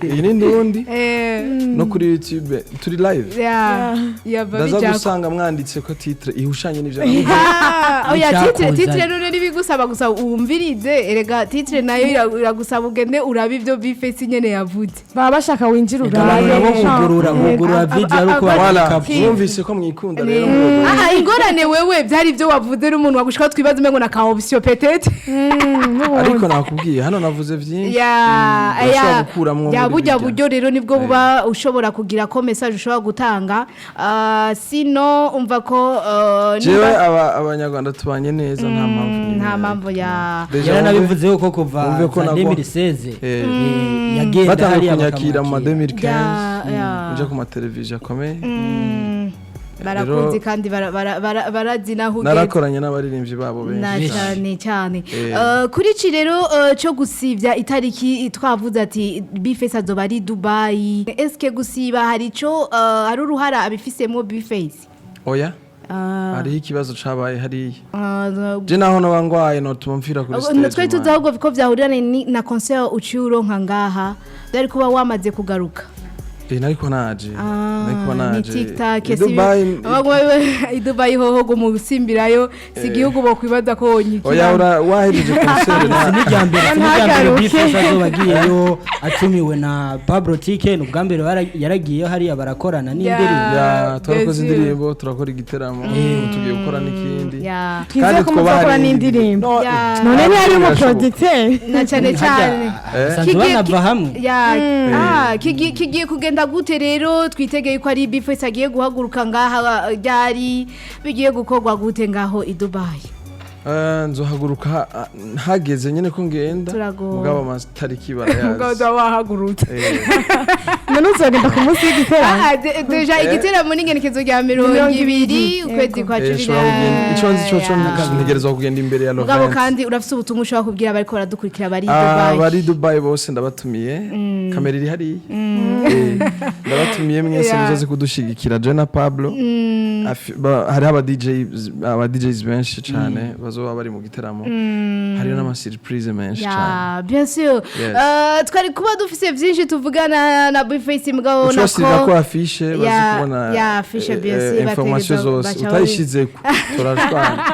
Speaker 2: iyi ni ndundi no kuri YouTube turi live ndaza gusanga mwanditse ko titre ihushanye n'ivyo
Speaker 1: oya titre none nibigusaba gusa uwumvirize erega titre nayo iragusaba ugende urabe ivyo Bifesu nyene yavuze
Speaker 3: baba bashaka winjira
Speaker 4: ugurura video ariko
Speaker 2: wala yumvise ko mwikunda rero
Speaker 1: ingorane wewe byari ivyo wavuze n'umuntu wagushika twibaza umengo na ka option peut-être
Speaker 2: ariko nakubwiye hano navuze vyinshi
Speaker 1: burya buryo rero nibwo buba ushobora kugira ko message ushobora gutanga sino umva ko
Speaker 2: jewe abanyarwanda tubanye neza nta mpamvu
Speaker 4: yara nabivuze ko kuva 2016 yagenda hari
Speaker 2: kunyakira mu 2015 nje ku mateleviziyo akomeye
Speaker 1: barakunze kandi barazina aho
Speaker 2: narakoranye n'abaririmbyi babo benshi
Speaker 1: cyane kuri iki rero cyo gusibya itariki twavuze ati Bifesu azoba ari Dubai eske gusiba hari ico ari uruhara abifisemo Bifesu
Speaker 2: oya hariho ikibazo cabaye hariya je naho nabangwaye notuma mfira kuri stage
Speaker 1: twe tuzi ahubwo ko vyahurirana na concert ucuro nka ngaha byari kuba wamaze kugaruka
Speaker 2: nariko naje
Speaker 1: ni TikTok Dubai hoho go mu busimbirayo si igihugu bo kwibaza ko wonyikira
Speaker 2: oya wahejeje concert
Speaker 4: n'ijambere Bifesu azobagiyeyo atumiwe na Pablo Tike n'ubwambere yaragiye hari abarakorana n'indirimbo
Speaker 2: twakoze indirimbo turakora igiteramo tugiye gukora n'ikindi
Speaker 3: kandi twabakora n'indirimbo none ni ari mu producteur
Speaker 1: na cyane
Speaker 4: banava hamwe
Speaker 1: kigiye kugenda gute rero twitegeye ko ari Bifesu agiye guhaguruka ngaha ryari bigiye gukorwa gute ngaho i Dubai
Speaker 2: nzohaguruka hageze nyene ko ngenda mugabo amatariki barayazi
Speaker 1: mugabo wahagurutse
Speaker 3: none uzogenda ku munsi w'igiteramo
Speaker 1: deja igiteramo n'ingenekezo rya 20 ukwezi kwa 10
Speaker 2: ico ntegerezwa kugenda imbere ya Lovent
Speaker 1: mugabo kandi urafise ubutumwa ushobora kubwira bariko baradukurikira bari
Speaker 2: Dubai bose ndabatumiye kamera iri hari ndabatumiye mwese muzoze kudushigikira je na Pablo hari aba DJs benshi cyane bazoba bari mu giteramo hari n'ama surprise menshi cyane
Speaker 1: bien sûr twari kuba dufise vyinshi tuvugana na Bifesu mugabo
Speaker 2: nako ko affiche bazi kubona
Speaker 1: affiche bien sûr
Speaker 2: information zose utayishize turashwana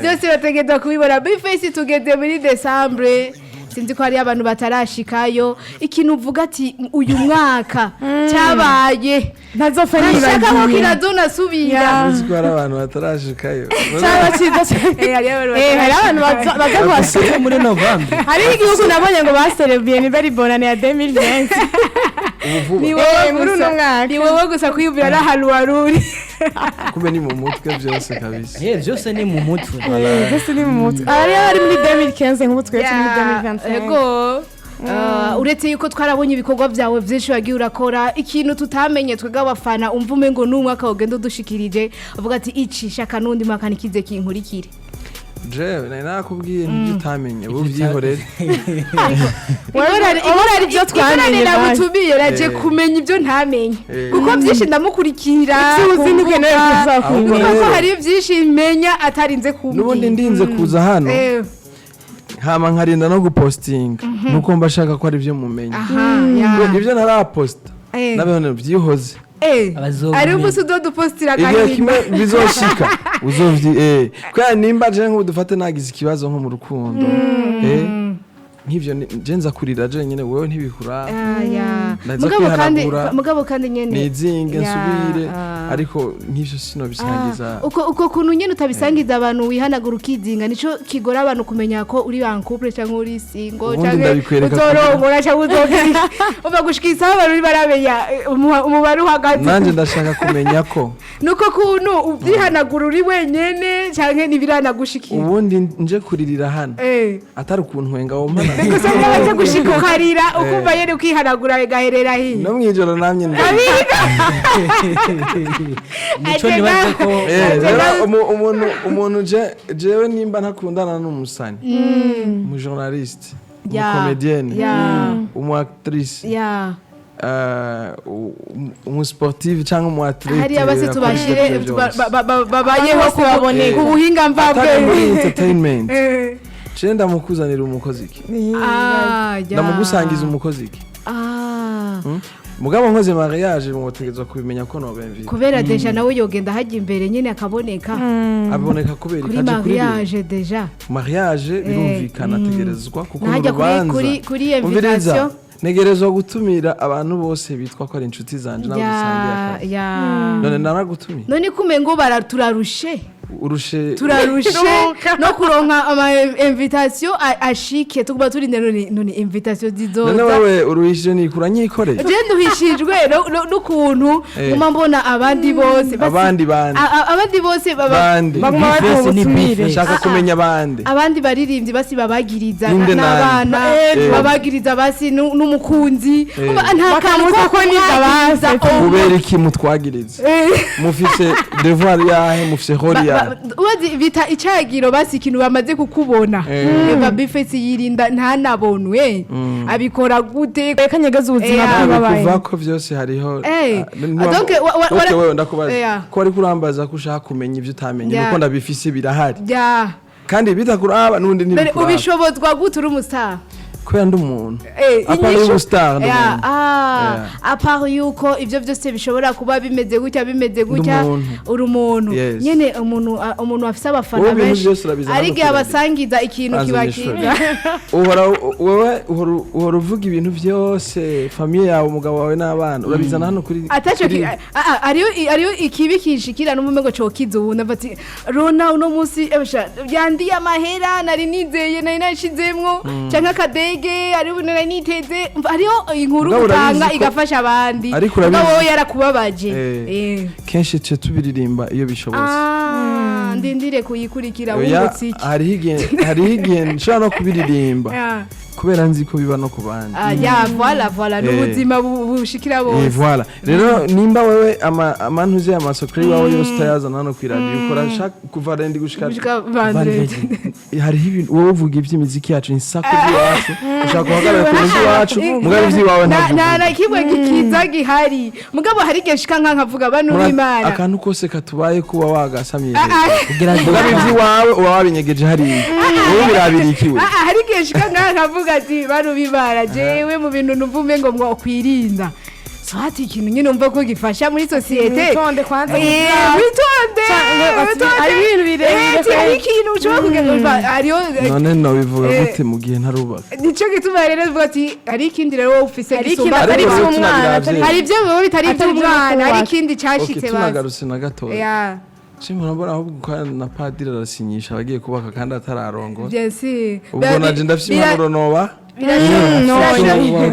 Speaker 1: byose bategeza kubibona Bifesu tugeze muri December sinzi ko hari abantu batarashikayo ikintu uvuga ati uyu mwaka cyabaye
Speaker 3: ntazopfa nibagiye
Speaker 1: nashaka ko kiradona subira
Speaker 2: uzi ko hari abantu batarashikayo
Speaker 3: cyaba cyiza hari abantu baza kwashika
Speaker 4: muri November
Speaker 3: hari igihugu nabonye ngo baserebiye ni very bonane ya 2020 ni wowe muri uno mwaka
Speaker 1: ni wowe gusa kwiyumvira n'ahantu waruri
Speaker 2: kumbe ni mu mutwe byose kabisa
Speaker 4: byose ni mu mutwe
Speaker 3: byose ni mu mutwe ari muri 2015 nk'ubu twese muri 2025
Speaker 1: yego uretse yuko twarabonye ibikorwa byawe byinshi wagiye urakora ikintu tutamenye twega abafana umva umengo n'umwaka ugenda udushikirije uvuga ati ici shaka n'undi mwaka nikize kinkurikire
Speaker 2: jewe nari nakubwiye n'ibyo utamenye wowe ubyihorere
Speaker 1: ari byo twamenye nabutumiye raje kumenya ibyo ntamenye kuko byinshi ndamukurikira
Speaker 3: uzinduke nawe kuzakumenya
Speaker 1: kuko hari byinshi menya atarinze kumbwira
Speaker 2: n'ubundi ndinze kuza hano hama nkarinda no gupostinga nuko mba shaka ko ari byo mumenya ibyo ntaraposta nabone byihoze
Speaker 1: ari umunsi udodupostira
Speaker 2: igihe kimwe bizoshika uzovyi kwa nimba je nk'ubu dufate nagize ikibazo nko mu rukundo nk'ivyo je nza kurira je nyene wewe ntibikura
Speaker 1: mugabo kandi nyene
Speaker 2: nizinge nsubire ariko nk'ivyo sino bisangiza
Speaker 1: uko kuntu nyene utabisangiza abantu wihanagura ukizinga nico kigora abantu kumenya ko uri en couple cyangwa uri single cyangwa uzorongora cyangwa uzokira uva gushikisa abantu baramenya umubare uhagaze
Speaker 2: nanje ndashaka kumenya ko
Speaker 1: nuko kuntu ubyihanagura uri wenyene cyangwa nibiranagushikira
Speaker 2: ubundi nje kuririra hano atari ukuntu wenga womana
Speaker 1: gusa ngabaje gushikukarira ukumva yene ukihanagura bigaherera hino
Speaker 2: no mwijoro namye
Speaker 1: ndabiga
Speaker 4: nico nibaze ko
Speaker 2: umuntu jewe nimba ntakundana n'umusani mu journaliste mu comédienne umu actrice umu sportive cyangwa umu athlete
Speaker 1: hariya base tubashire babayeho kubaboneka ubuhinga mvabwe
Speaker 2: muri entertainment Chenda mukuzanira umukozi iki ndamugusangiza umukozi iki mugabo nkoze mariage mutegezwa kubimenya ko no benvi
Speaker 1: kubera deja nawe yogenda hajya imbere nyine akaboneka
Speaker 2: aboneka kubera
Speaker 1: kuri mariage deja
Speaker 2: mariage birumvikana tegerezwa kuko
Speaker 1: hajya kuri invitation
Speaker 2: negerezwa gutumira abantu bose bitwa ko ari inshuti zanje nabo dusangiye none naragutumira
Speaker 1: none kumengo baraturarushe
Speaker 2: turarushe
Speaker 1: no kuronka ama invitation ashike tukuba turi none invitation zizoza
Speaker 2: none wewe uruhishije nikura nyikoreye
Speaker 1: je nduhishijwe n'ukuntu nguma mbona abandi bose
Speaker 2: abandi
Speaker 1: bose
Speaker 3: baguma batumire
Speaker 2: shaka kumenya
Speaker 1: abandi baririmbyi basi babagiriza n'abana babagiriza basi n'umukunzi nta kantu ko nibabaza
Speaker 2: kubera iki mutwagiriza mufise devoir yahe mufise hori
Speaker 1: wazi bita icagiro basi ikintu bamaze kukubona eva bifesi yirinda ntanabonwe abikora gute
Speaker 3: kanyagaza ubuzima bwabaye
Speaker 2: kuva ko byose hariho donc wewe ndakubaza ko ari kurambaza ko ushaka kumenya ivyo utamenye nuko ndabifise birahari kandi bitakuraba nundi ntibikura
Speaker 1: ubishobozwa gute uri umustar
Speaker 2: kubera ndi umuntu apari ubustar
Speaker 1: apari yuko ivyo byose bishobora kuba bimeze gutya uri umuntu nyene umuntu afise abafana benshi ariko abasangiza ikintu kibakiza
Speaker 2: uhora uvuga ibintu byose famille yawe umugabo wawe n'abana urabizana hano kuri
Speaker 1: ariyo ikibi kishikira n'umumego cokiza ubu navati rona uno munsi yandiye amahera nari nizeye nari nashizemwo canka kadege ari bunera niteze ariyo inkuru gutanga igafasha abandi ngabo yarakubabaje
Speaker 2: kenshi cyo tubiririmba iyo bishobotse
Speaker 1: ndindire kuyikurikira Wunguciki
Speaker 2: hari igihe nshobora no kubiririmba kubera nzi ko biba no kubandi
Speaker 1: voilà n'ubuzima bushikira bose
Speaker 2: voilà rero nimba wewe amantuze amasokri wawe yose utayazana no kwiradio ukora kuva rendi gushika hari ibintu wowe uvuga iby'imiziki yacu insako yacu ushaka guhagarara ku nzu wacu mugabo ivyiwawe
Speaker 1: nta kimwe gikiza gihari mugabo hari geshika nkavuga banu b'Imana
Speaker 2: akantu kose katubaye kuba wagasamye kugira ngo ivyiwawe uba wabinyegeje hari wowe birabirikiwe
Speaker 1: hari geshika nkavuga ati banu b'Imana jewe mu bintu numvume ngo mwokwirinda so hati ikintu nyine umva ko gifasha muri societe
Speaker 3: witonde kwanza
Speaker 1: witonde
Speaker 3: ari ibintu birebire
Speaker 1: ari ikintu ushobora kugenda ariyo
Speaker 2: none no bivuga gute mu gihe ntarubaka
Speaker 1: nico gituma rero bivuga ati ari ikindi rero ufise gisumba
Speaker 3: ari iby'umwana
Speaker 1: hari ibyo biba bitari iby'umwana ari ikindi cashitse
Speaker 2: tunagarutse na gatoya Chimura mbona ahubwo na padiri arasinyisha abagiye kubaka kandi atararongora
Speaker 1: Jesi
Speaker 2: ubwo naje ndafite umuronoba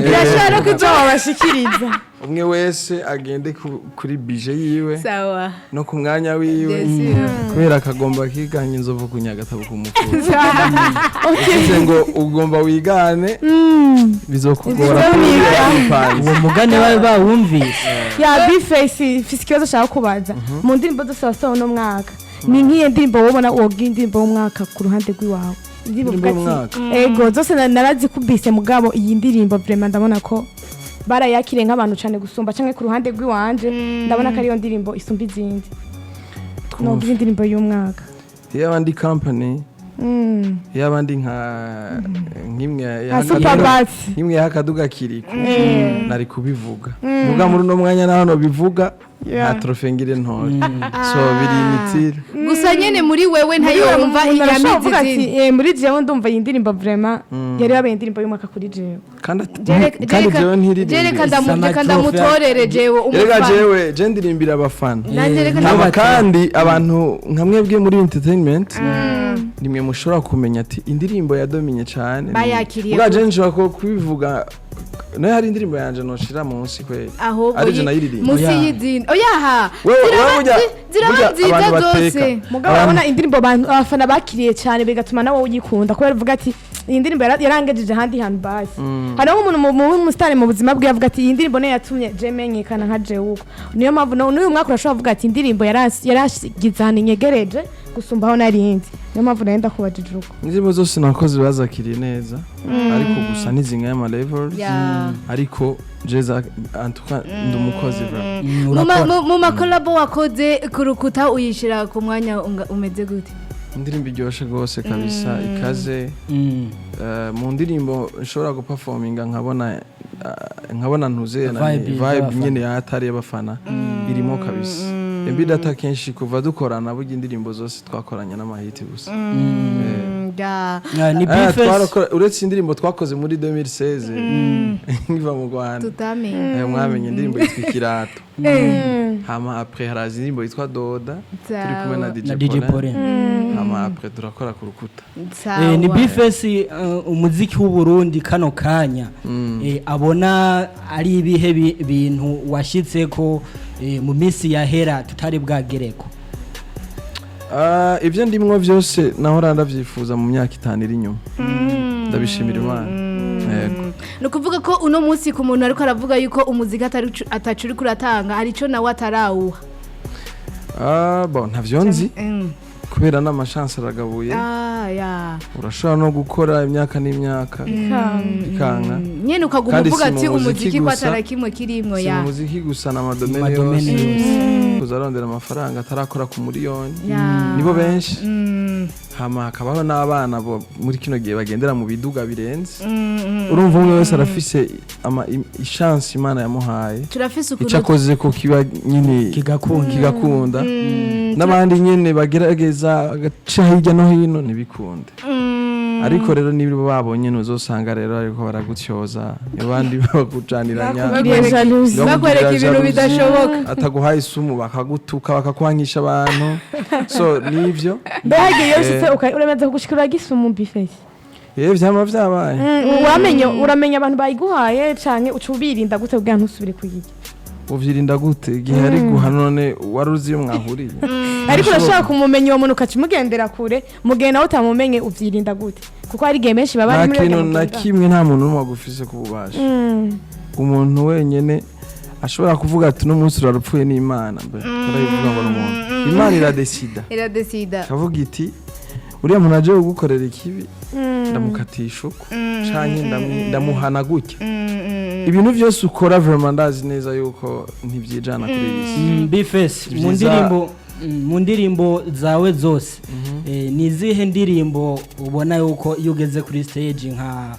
Speaker 1: birashobora ko ibyo wabashikiriza
Speaker 2: umwe wese agende kuri bije yiwe
Speaker 1: sawa
Speaker 2: no ku mwanya wiwe kubera akagomba kiganya inzovu kunyagatabo kumukuru ngo ugomba wigane bizokugora
Speaker 4: uwo mugane wawe bawumvise
Speaker 3: ya bifesi fiskiyozo shaka kubaza mu ndirimbo zose wasoho no mwaka ni nkiye ndirimbo wobona wogira indirimbo y'umwaka ku ruhande rw'iwawe ego zose narazikubise mugabo iyi ndirimbo vraiment ndabona ko barayakire nk'abantu cyane gusumba canke ku ruhande rw'iwanje ndabona ko ariyo ndirimbo isumba izindi no indirimbo y'umwaka
Speaker 2: y'abandi company y'abandi nka nk'imwe nk'imwe y'akaduga kiriko nari kubivuga muga muri no mwanya naho no bivuga nta trofe ngire ntore so biri imitira
Speaker 1: gusa nyene muri wewe ntayo wumva iyamizi
Speaker 3: muri jewe ndumva iyi ndirimbo vraiment yari yabaye indirimbo y'umwaka kuri jewe
Speaker 2: kandi jewe ntiririmba
Speaker 1: reka ndamutorere jewe
Speaker 2: umufana jewe je ndirimbira abafana kandi abantu nka mwebwe muri entertainment nimwe mushobora kumenya ati indirimbo yadominye cyane
Speaker 1: bayakiriye
Speaker 2: je nshobora ko kubivuga nayo hari indirimbo yanje noshira munsi kweli
Speaker 1: arije nayiririmba musi y'idini oyaha zirabanziza zose
Speaker 3: mugabo urabona indirimbo abafana bakiriye cyane bigatuma nawe uyikunda kubera uvuga ati iyi ndirimbo yarangejeje ahandi hantu basi hariho umuntu mu style mu buzima bwe yavuga ati iyi ndirimbo niyo yatumye je menyekana nka je uko niyo mpamvu n'uyu mwaka urashobora kuvuga ati indirimbo yarashigiza hano inyegereje gusumbaho narindi niyo mpamvu naenda kubajije uko
Speaker 2: indirimbo zose nakoze bazakiriye neza ariko gusa nizinga y'ama levels ariko jeza antuka ndumukozi bra
Speaker 1: mu makolabo wakoze kurukuta uyishira ku mwanya umeze gute
Speaker 2: indirimbo iryoshe gose kabisa ikaze mu ndirimbo nshobora guperforminga nkabona ntuze na vibe nyene yatari y'abafana irimo kabisa embidata kenshi kuva dukorana burya indirimbo zose twakoranye n'amahiti gusa
Speaker 4: ni bifes
Speaker 2: uretse indirimbo twakoze muri 2016 ngiva mu Rwanda mwamenye indirimbo yitwa Ikirato hama après harazi indirimbo yitwa Doda turi kumwe na DJ Pole hama après turakora ku rukuta
Speaker 4: ni bifes umuziki w'u Burundi kano kanya abona ari ibihe bintu washitseko mu minsi yahera tutari bwagereko
Speaker 2: ibyo ndimwo byose naho ndavyifuza mu myaka 5 iri nyuma ndabishimira Imana yego
Speaker 1: no kuvuga ko uno munsi ku muntu ariko aravuga yuko umuziki atacuri kuratanga hari ico nawe atarawuha
Speaker 2: bon ntavyo nzi kubera n'amashance aragabuye urashobora no gukora imyaka n'imyaka ikanga
Speaker 1: nyene ukaguvuga ati umuziki ko atarakimwe kirimwo
Speaker 2: ya umuziki gusa na madomene kuzarondera amafaranga atarakora ku miliyoni nibo benshi hama akabaho n'abana muri kino gihe bagendera mu biduga birenze urumva umwe wese arafise chance Imana yamuhaye
Speaker 1: turafise ukuri
Speaker 2: icakoze ko kiba nyine kigakunda n'abandi nyene bagerageza agaca hirya no hino nibikunde ariko rero niba babonye nuzosanga rero ariko baragutyoza abandi bakujaniranya
Speaker 1: bakwereka ibintu bidashoboka
Speaker 3: ataguhaye
Speaker 2: isumu bakagutuka bakakwankisha abantu so nivyo
Speaker 3: mbege yose uremeza kugushikira gisumu bifese
Speaker 2: vyama vyabaye
Speaker 3: uramenya abantu bayiguhaye canke ucubirinda gute kugira ntusubire kuyirya
Speaker 2: uvyirinda gute igihe ari guhanone waruzi yo mwahuriye
Speaker 3: ariko urashaka kumumenya uwo muntu ukacimugendera kure mugihe nawe utamumenye uvyirinda gute kuko hari igihe menshi baba ari muri
Speaker 2: kintu na kimwe nta muntu n'umwe agufise kububasha umuntu wenyene ashobora kuvuga ati no munsi urarupfuye n'Imana barayivuga ngo n'umuntu Imana iradesida kavuga iti uriya muntu aje gukorera ikibi ndamukatisha uko canke ndamuhana gutya ibintu byose ukora vraiment ndazi neza yuko ntivyijana kuri isi
Speaker 4: bifes mu ndirimbo zawe zose nizihe ndirimbo ubona yuko iyo ugeze kuri stage nka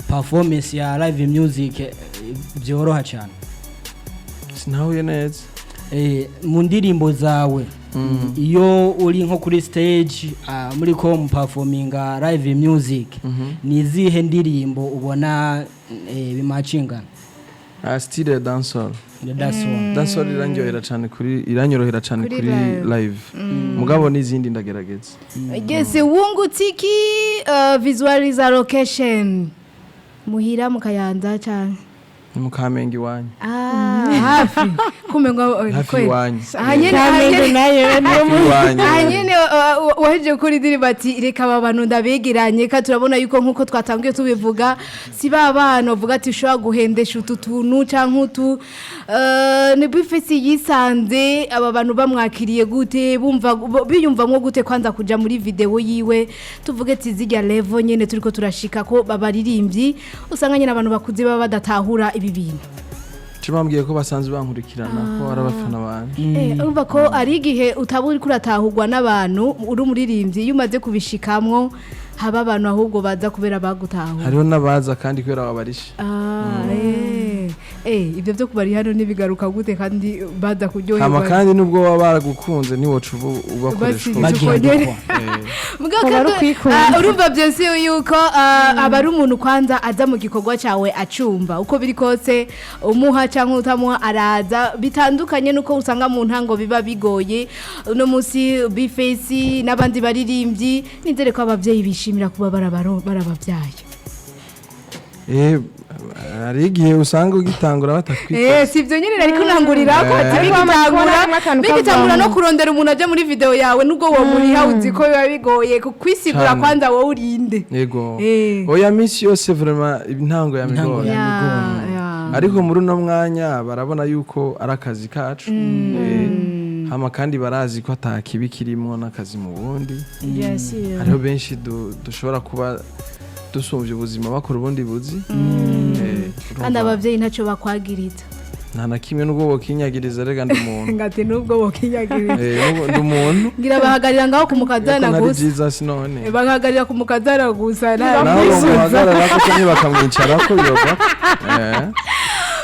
Speaker 4: performance ya live music byoroha cyane
Speaker 2: sinahuye neza
Speaker 4: mu ndirimbo zawe iyo uri nko kuri stage muri ko mu performinga live music nizihe ndirimbo ubona bimacingana
Speaker 2: style dancehall iranyorohera cyane kuri live mugabo n'izindi ndagerageza
Speaker 1: gese Wunguciki Visualiser location muhira mu Kayanza cyane
Speaker 2: mu Kamenge wanyu
Speaker 1: hafi kumengo
Speaker 2: wanyu
Speaker 1: hanyene waje kuri diri bati reka abantu ndabegeranye ka turabona yuko nkuko twatangiye tubivuga si babana uvuga ati ushobora guhendesha utuntu canke utu ni bifesi yisanze aba bantu bamwakiriye gute biyumvamwo gute kwanza kuja muri video yiwe tuvuge ati zijya level nyene turiko turashika ko babaririmbyi usanga nyene abantu bakuze baba badatahura ibi bintu
Speaker 2: bambwiye ko basanzwe bankurikirana ko ari abafana banje
Speaker 1: urumva ko ari igihe utaba uri kuratahurwa n'abantu uri umuririmbyi iyo umaze kubishikamwo haba abantu ahubwo baza kubera bagutahura
Speaker 2: hariho n'abaza kandi kubera babarisha
Speaker 1: ibyo byo kubari hano ntibigaruka gute kandi baza kuryoherwa
Speaker 2: kandi nubwo baba baragukunze ntiwoca ubakoresha
Speaker 1: urumva byose yuko aba ari umuntu kwanza aza mu gikorwa cyawe acumba uko biri kose umuha cyangwa utamuha araza bitandukanye nuko usanga mu ntango biba bigoye uno munsi bifesi n'abandi baririmbyi nizere ko ababyeyi bishimira kuba barababyaye
Speaker 2: hari igihe usanga ugitangura batakwita
Speaker 1: si ibyo nyine ariko nangurira ko bigitangura no kurondera umuntu ajya muri video yawe nubwo wo muriha uzi ko biba bigoye kwisigura kwanza wowe urinde
Speaker 2: yego oya minsi yose vraiment intango ya migoye ariko muri uno mwanya barabona yuko ari akazi kacu hama kandi barazi ko atakibi kirimo n'akazi mu bundi hariho benshi dushobora kuba dusumvye ubuzima bakora ubundi buzi
Speaker 1: kandi abavyeyi ntacyo bakwagiriza
Speaker 2: nta na kimwe n'ubwo bokinyagiriza rega ndi umuntu
Speaker 1: ngate n'ubwo bokinyagiriza
Speaker 2: ndi umuntu
Speaker 1: ngira bahagarira ngaho kumukazana gusa
Speaker 2: Jesus none
Speaker 1: bahagarira kumukazana gusa
Speaker 2: naho bahagarara ko bakamwicarako yoga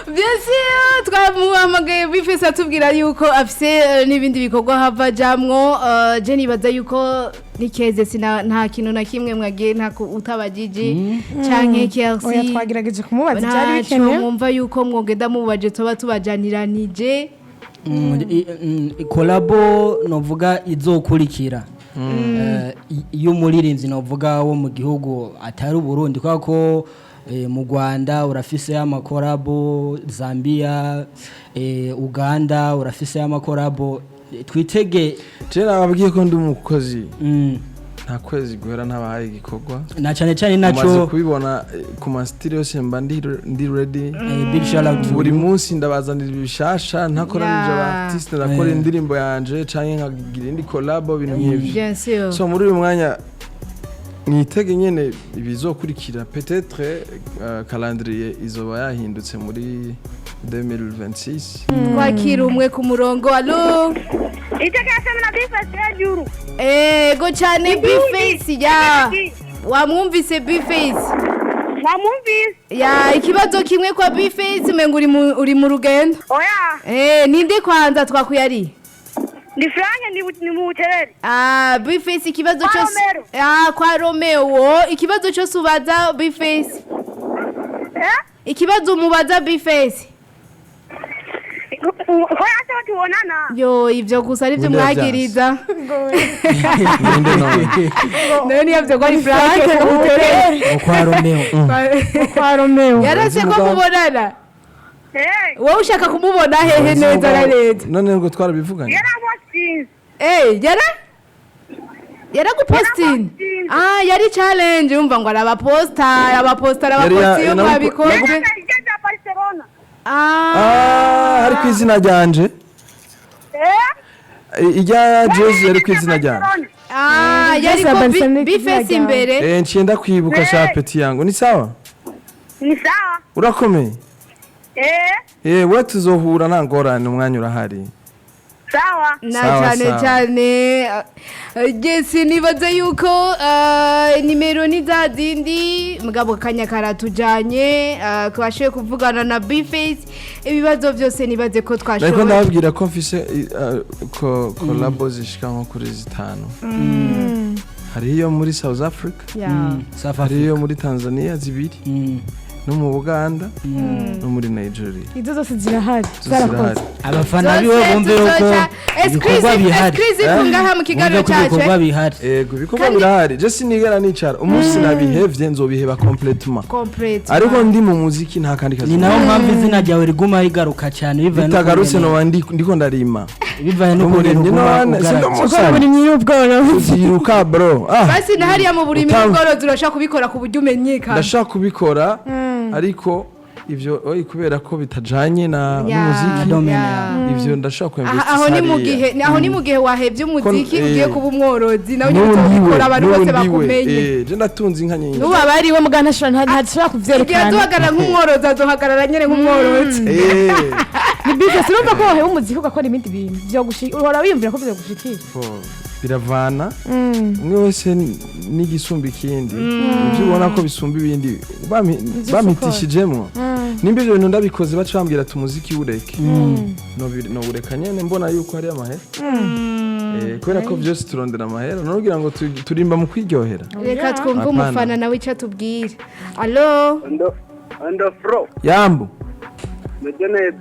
Speaker 1: byose twamuhamagaye bifise atubwira yuko afise n'ibindi bikorwa hava jamwo je nibaza yuko nikeze nta kintu na kimwe mwagiye utabajiji canke Kelsi
Speaker 3: oya twagerageje kumubaza cyari bikenewe
Speaker 1: mwumva yuko mwogenda mubaje toba tubajaniranije
Speaker 4: kolabo novuga izokurikira iyo umuririmbyi novuga wo mu gihugu atari Burundi kwa ko mu Rwanda urafise amakorabo Zambia Uganda urafise amakorabo twitege
Speaker 2: cyera babwiye ko ndi umukozi nta kwezi guhera ntabahaye igikorwa
Speaker 4: na cyane cyane naco
Speaker 2: maze kubibona ku ma studio yose mba ndi ready
Speaker 4: big shout out
Speaker 2: buri munsi ndabazanira ibishasha ntakoranije aba artiste nakora indirimbo yanje canke nkagira indi collabo bintu nk'ivyo so muri uyu mwanya nitege nyene ibizokurikira peut-être calendrier izoba yahindutse muri 2026
Speaker 1: twakira umwe ku murongo allo
Speaker 5: itekasema na bifesi ya juru
Speaker 1: go cyane bifesi ya wamwumvise bifesi
Speaker 5: namwumvise
Speaker 1: ya ikibazo kimwe kwa bifesi mengo uri mu rugendo
Speaker 5: oya
Speaker 1: ninde kwanza twakuyari
Speaker 5: ndi Frank ni mu hotel
Speaker 1: bifesi ikibazo cyose kwa Romeo ikibazo cyose ubaza bifesi ikibazo umubaza bifesi
Speaker 5: ko yase tubonana
Speaker 1: yo ivyo gusa ari byo mwagiriza none yavyo ko ari Frank
Speaker 4: kwa Romeo
Speaker 1: yarase ko mubonana wowe ushaka kumubona hehe neza na neza
Speaker 2: none ngo twarabivuganye
Speaker 1: yaraguposting yari challenge umva ngo arabaposta yo mwabikoze
Speaker 2: hari ku izina ryanje ijya Jose yari ku izina ryanje
Speaker 1: yari ko bifesi imbere
Speaker 2: ncienda kwibuka sha peti yangu ni sawa urakomeye we tuzohura nta ngorane umwanya urahari
Speaker 5: sawa
Speaker 1: na cyane gesi nibaza yuko nimero ni za zindi mugabo kanya karatujanye twashoboye kuvugana na Bface ibibazo byose nibaze ko twashoboye
Speaker 2: ariko ndababwira ko mfise collabo zishika nko kuri 5 hari iyo muri South Africa hari iyo muri Tanzania zibiri no mu Uganda no muri Nigeria
Speaker 3: izo zose zirahari zarakoze
Speaker 4: abafana biwe bumve uko ibikorwa bihari
Speaker 1: ngaha mu kiganiro cyacu
Speaker 2: yego ibikorwa birahari je sinigera nicara umunsi nabihevye nzobiheba complètement ariko ndi mu muziki nta kandi kazi
Speaker 4: ni naho mpamvu izina ryawe riguma rigaruka cyane bivaye no
Speaker 2: tagarutse no ndiko ndarima
Speaker 4: bivaye no
Speaker 3: buri myubworo
Speaker 2: uziruka bro
Speaker 1: basi nahari ya mu buri myubworo zirashaka kubikora ku buryo umenyekana
Speaker 2: ndashaka kubikora ariko ivyo oyi kubera ko bitajanye na n'umuziki ivyo ndashaka kwemvesisa
Speaker 1: aho ni mu gihe wahevye umuziki ugiye kuba umworozi nawe ubikora abantu bose bakumenye
Speaker 2: je ndatunze inka nyinshi
Speaker 3: nuba bariwe mugana ntashobora kuvyerekana
Speaker 1: duhagarara nk'umworozi azohagarara nyene nk'umworozi
Speaker 3: ni business urumva ko wahewe umuziki ugakora ibindi bintu byo gushika uhora wiyumvira ko byo gushikira
Speaker 2: biravana umwe wese n'igisumba ikindi ibyo ubona ko bisumba ibindi bamitishijemo nimba ibyo bintu ndabikoze baca bambwira ati umuziki ureke no ureka nyene mbona yuko hari amahera kubera ko byose turondera amahera nugira ngo turimba mu kwiryohera
Speaker 1: reka twumve umufana nawe icyo atubwira allo
Speaker 6: ando fro
Speaker 2: yambu
Speaker 6: mejeneza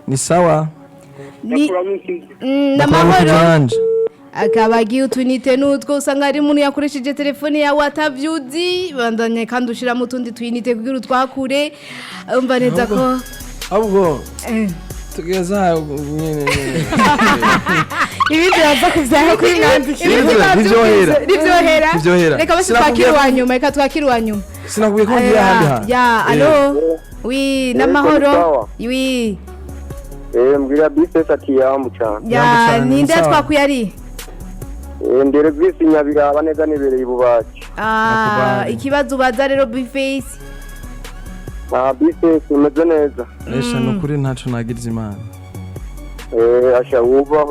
Speaker 2: ni sawa
Speaker 1: namahoro akaba agiye utunite n'utwo usanga hari umuntu yakoresheje telefone yawe atavyuzi bandanye kandi ushiramo utundi tuyinite kugira utwakure umva neza ko
Speaker 2: ahubwo tugeza nyene
Speaker 3: ibindi baza kuvyaho kuri
Speaker 1: rivyohera reka basi twakira wanyuma reka twakira wanyuma
Speaker 2: sinakubiye ko ngiye ahandi
Speaker 1: ya allo oui namahoro oui
Speaker 6: mbwira bisesa ati yambu cyane
Speaker 1: ya ninde twakuye ari
Speaker 6: ndere bisi nyabiraba neza nibereye ibubaci
Speaker 1: ikibazo baza rero biface
Speaker 6: bisesa umeze neza
Speaker 2: esha no kuri ntaco nagiriza imana
Speaker 6: asha uba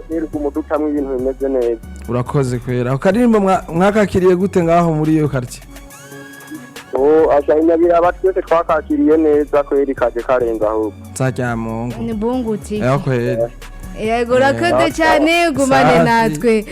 Speaker 6: kweri kumudutamwe ibintu bimeze neza
Speaker 2: urakoze kwera ukaririmba mwakakiriye gute ngaho muri iyo quartier
Speaker 6: asha inyabiraba twese twakakiriye neza kweri kaje karenza ahubwo
Speaker 2: nzajyamungu
Speaker 1: ni Wunguciki
Speaker 2: kweri
Speaker 1: yego urakoze cyane gumane natwe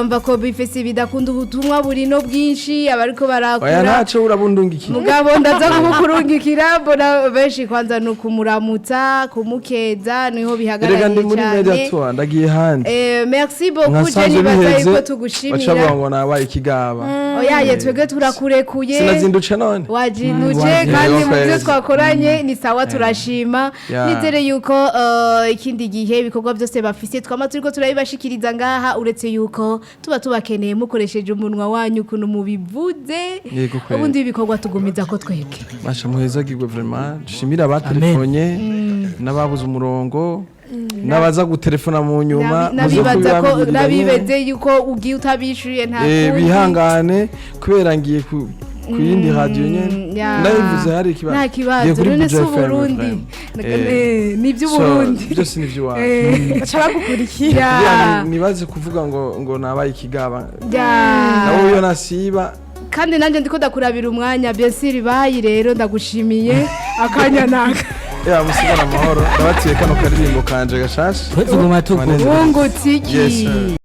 Speaker 1: mva ko bifese bidakunda ubutumwa buri no bwinshi abariko barakura
Speaker 2: oya ntaco urabundungikira
Speaker 1: mugabo ndaza kukurungikira mbona benshi kwanza no kumuramutsa kumukeza niho bihagarariye cyane
Speaker 2: rega ndi muri media tour ndagiye handi
Speaker 1: merci beaucoup Jenny bazaye ko tugushimira
Speaker 2: baca ngo nabaye ikigaba
Speaker 1: oya yetwege turakurekuye
Speaker 2: sinazinduce none
Speaker 1: wajinuce kandi mu byo twakoranye ni sawa turashima nizere yuko ikindi gihe bikorwa byose bafise twama turiko turabibashikiriza ngaha uretse yuko tuba tubakeneye mukoresheje umunwa wanyu kuno mubivuze ubundi bikorwa tugumiza ko twebwe
Speaker 2: basha muhezagirwe vraiment shimira abatelefone n'ababuze umurongo nabaza gutelefona mu nyuma
Speaker 1: nabibaza ko nabibeze yuko ugiye utabishuye nta
Speaker 2: bihangane kubera ngiye ku yindi radio nyene ndayivuze hari ikibazo
Speaker 1: nta kibazo none se Burundi ni by'Uburundi
Speaker 2: byose ni by'Iwacu
Speaker 3: bashaka gukurikira
Speaker 2: nibaze kuvuga ngo nabaye ikigaba nawe yo nasiba
Speaker 1: kandi nanje ndiko ndakurabira umwanya byesiri bayi rero ndagushimiye akanya naka
Speaker 2: musigana amahoro ndabatiye kano karirimbo kanje gashasha
Speaker 4: Wunguciki
Speaker 2: Yes sir.